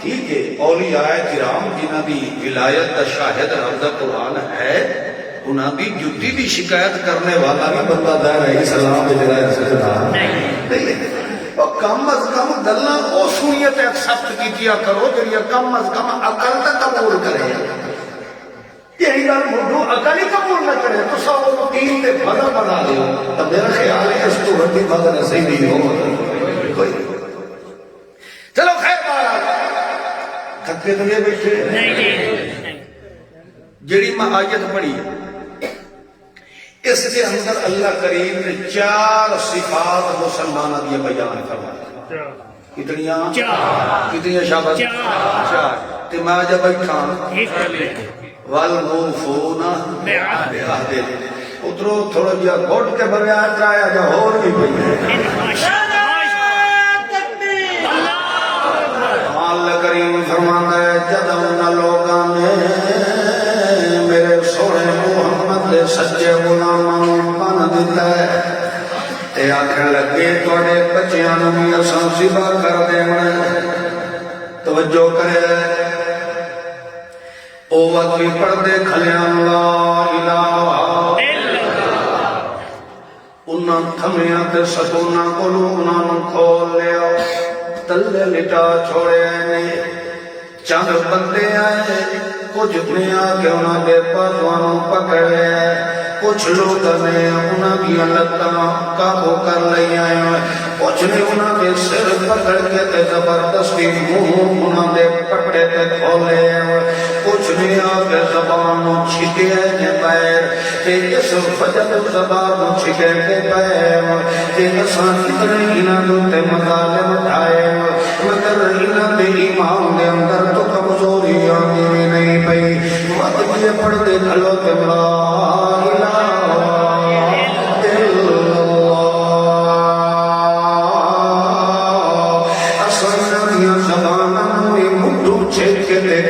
ٹھیک ہے اولیاء کرام جنہ دی ولایت دا شاہد رب قرآن ہے انہاں دی جتی دی شکایت کرنے والا بھی بندہ دائر ہے سلام دے جگہ سجدہ نہیں اور کم از کم گلاں او سنیت ایکسپٹ کیتیا کرو جڑی کم از کم عقل تک قبول کرے یہی گل مڈو عقل ہی قبول نہ کرے تو سب دین تے بھلا بنا دیو تو میرا خیال ہے اس تو وڈی بات نصیب نہیں ہو کوئی چلو خیر بات تھکے تو نہیں بیٹھے جڑی میں آیت پڑھی اس کے اندر اللہ کریم نے 4 صفات مسلمانوں کی بیان فرمائی کتنیاں شاباش 4 تے میں جب بیٹھا والموفون بعہدہم اترو تھوڑا جہا گھٹ کے بغیر چایا جا اور بھی پئی اللہ کریم فرماتا ہے جدوں نہ لوگاں نے میرے سونے محمد دے سچے غلاماں بن دتا ہے تے آکھن لگے تواڈے بچیاں نوں بھی اساں ذبح کر دیواں توجہ کرے او وقت بھی پڑھدے کھلیاں لا الہ الا اللہ انہاں تھمیاں تے ستوناں کولوں انہاں نوں کھول لیا تلے لٹا چھوڑے نہیں چند بندے آئے کچھ نے آ کے انہاں دے پتوانوں پکڑ لیا کچھ لوگ نے انہاں کی لتاں قابو کر لیا کچھ نے انہاں دے سر پکڑ کے تے زبردستی منہ انہاں دے پٹے تے کھولے کچھ نے آ کے زبان چھکے کے پیر تے اس فجر زبان چھکے کے پیر تے اساں کتنے انہاں تے مظالم اٹھائے مگر انہاں دے ایمان دے اندر تو کمزوری آندی نہیں پئی مت یہ پڑھ دے کھلو تے لا الہ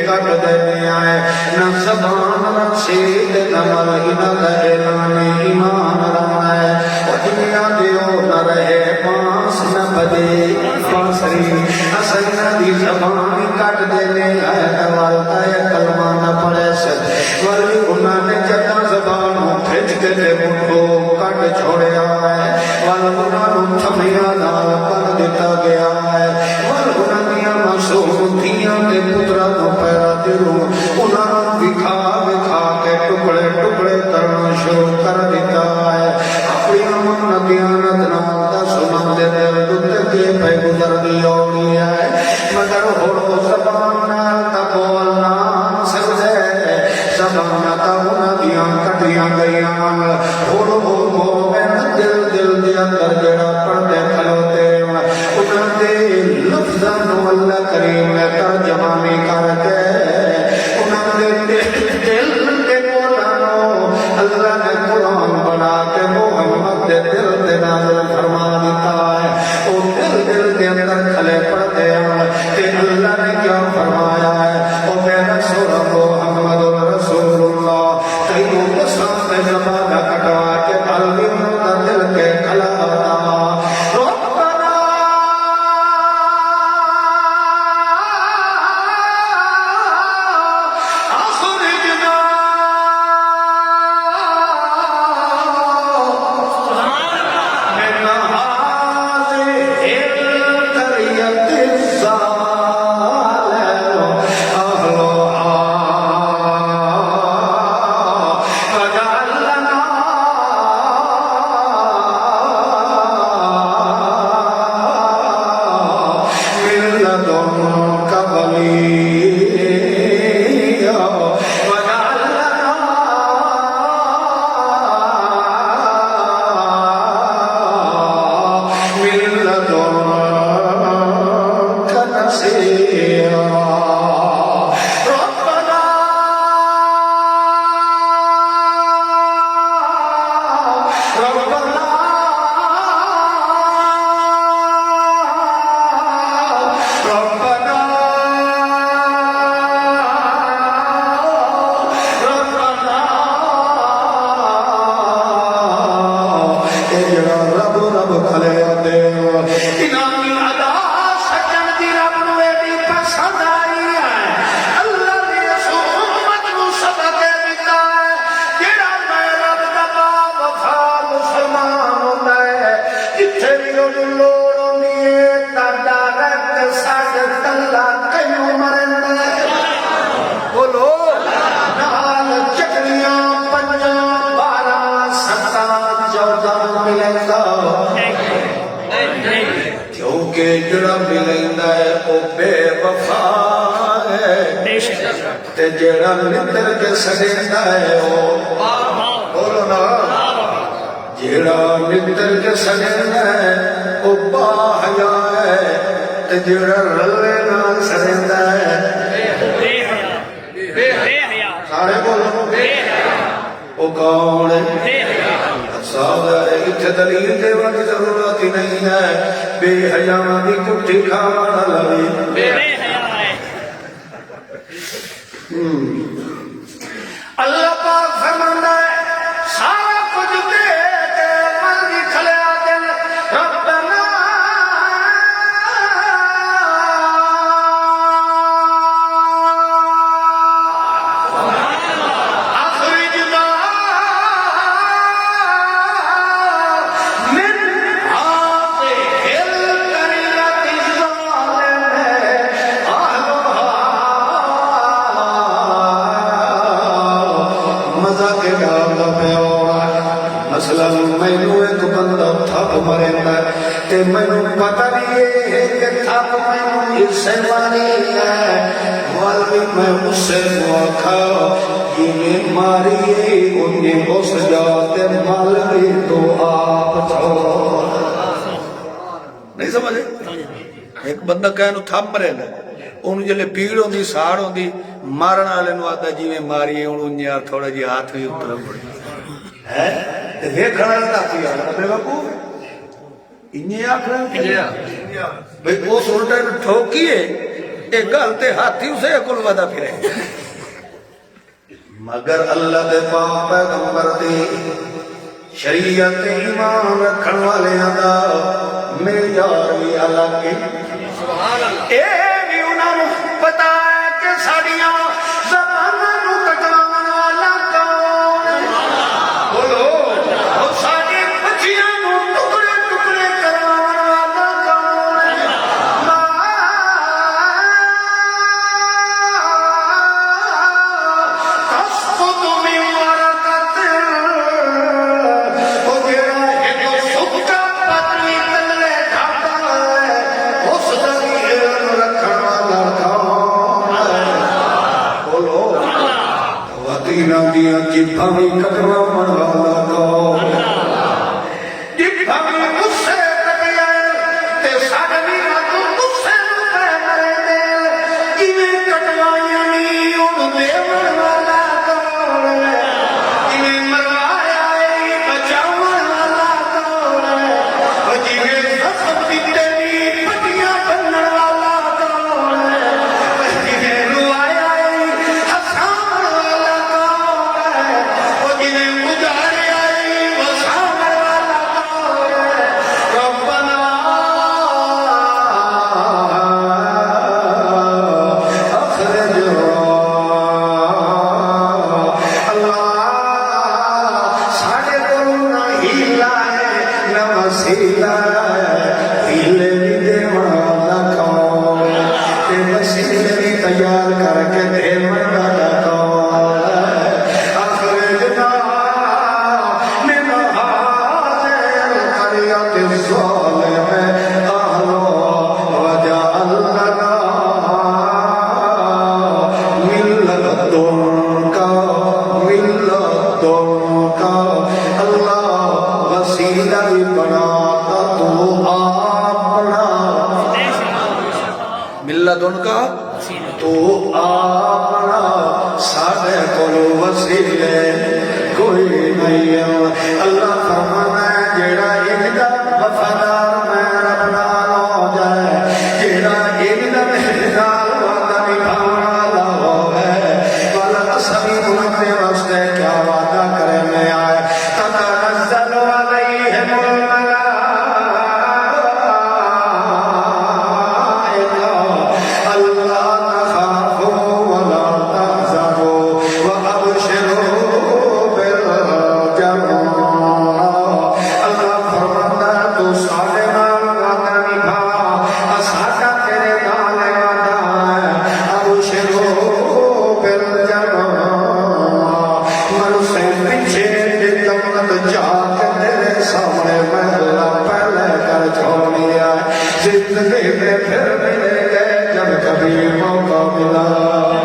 کٹ دینے آئے نہ زبان رسید نہ مرہینہ دا اعلان ایمان رہے اور دنیا دیو نہ رہے پانس نہ بدے پانسری حسنہ دی زبان کٹ دینے آئے دوالتا ہے کلمہ نہ پڑے سے ولی انہوں نے جتا زبان پھیج کے دے مٹھو کٹ چھوڑے آئے والمنہ تھمیا نال کر دیتا گیا ہے والمنہ دیا معصوم دیا تے پترہ کو پیرا دلوں انہاں دکھا کے ٹکڑے ٹکڑے کرنا شروع کر دیتا ہے اپنی امن دیانت نال دا سنم دے دل دتے کے پہ گزر دی ہوئی ہے مگر ہوڑو زبان نال تا بولنا سکتے زبان تا انہاں دیاں کٹیاں گئیاں ہوڑو مومن دل دے اندر جڑا پڑھتے کھلوتے انہاں دے لفظاں نو اللہ کریم نے ترجمانی کر کے انہاں دے دل دے بولانو اللہ نے قرآن بنا کے محمد دے دل دے نازل فرما کھلے پڑتے ہیں کہ اللہ نے کیا فرمایا ہے او میرا رسول محمد رسول اللہ تینوں قسم پہ زبانہ کٹوا کے قلب کا دل کے کھلا جڑا ملیندا ہے او بے وفا ہے تے جڑا نتر کے سڑیندا ہے او بولو نا جڑا نتر کے سڑیندا ہے او با حیا ہے تے جڑا رلے نال سڑیندا ہے بے حیا سارے بولو بے حیا او کون ہے اتنے دلیل دیوا کی ضرورت ہی نہیں ہے بے حیاں دی کٹھی کھانا لگی بے حیاں ہے اللہ پاک فرماندا ہے سارا کچھ دے کے من بھی کھلیا دل ربنا مینو پتہ نہیں ہے کہ تھپ مینو اسے ماری ہے والوی میں اس سے موکھا انہیں ماری انہیں اس جاتے مالوی تو آپ چھوڑ نہیں سمجھے ایک بندہ کہنو تھپ مرے گا انہوں جلے پیڑ ہوں دی ساڑ ہوں دی مارنا لینو آتا جیویں ماری ہے انہوں یار تھوڑا جی ہاتھ بھی اترا پڑی ہے یہ کھڑا لگا کیا بے وقوف ہے انہیں آخر بھئی اس الٹے میں ٹھوکیے ایک گلتے ہاتھی اسے کل ودا پھرے مگر اللہ دے پاک پیغمبر دی شریعت ایمان رکھن والے آدھا معیار بھی الگ اے بھی انہوں نے پتا ہے کہ ساڑیاں زبانوں نو کٹوان والا کون بولو اور ساڑی بچیاں نو ٹکڑے ٹکڑے کروان والا کون تسقط من ورقۃ او جڑا ہے جو سکا پتلی تلے کھاتا ہے اس دا علم رکھن والا کون ہے بولو وطینہ دیاں جبھاں بھی کٹوان والا کون جبھاں بھی غصے کٹیا تے ساڈی رات غصے نوں پے مرے دل جویں کٹوائیاں نہیں اون دیون والا کون ہے جویں مروایا اے بچاون والا کون ہے او جویں زخم دتے نہیں پٹیاں ملت ان کا تو آپنا سارے کولو وسیلے کوئی نہیں ہے اللہ فرمانا ہے جیڑا اندا وفادار میں رب نال ہو جائے جیڑا اندا محنال وعدہ نبھاونے والا ہوئے والا سبھی انہوں نے واسطے کیا وعدہ کرے میں آئے تتنزل علیہم الملائکہ اللہ تخافوا ولا تحزنوا وابشروا بالجنہ اللہ فرماتا ہے تو سارے نال وعدہ نبھا ساڈا تیرے نال وعدہ ہے ابشروا بالجنہ من سے پیچھے جنت جا کے تیرے سامنے محلہ پہلے کر چھوڑیا زندگی میں پھر ملے گے جب کبھی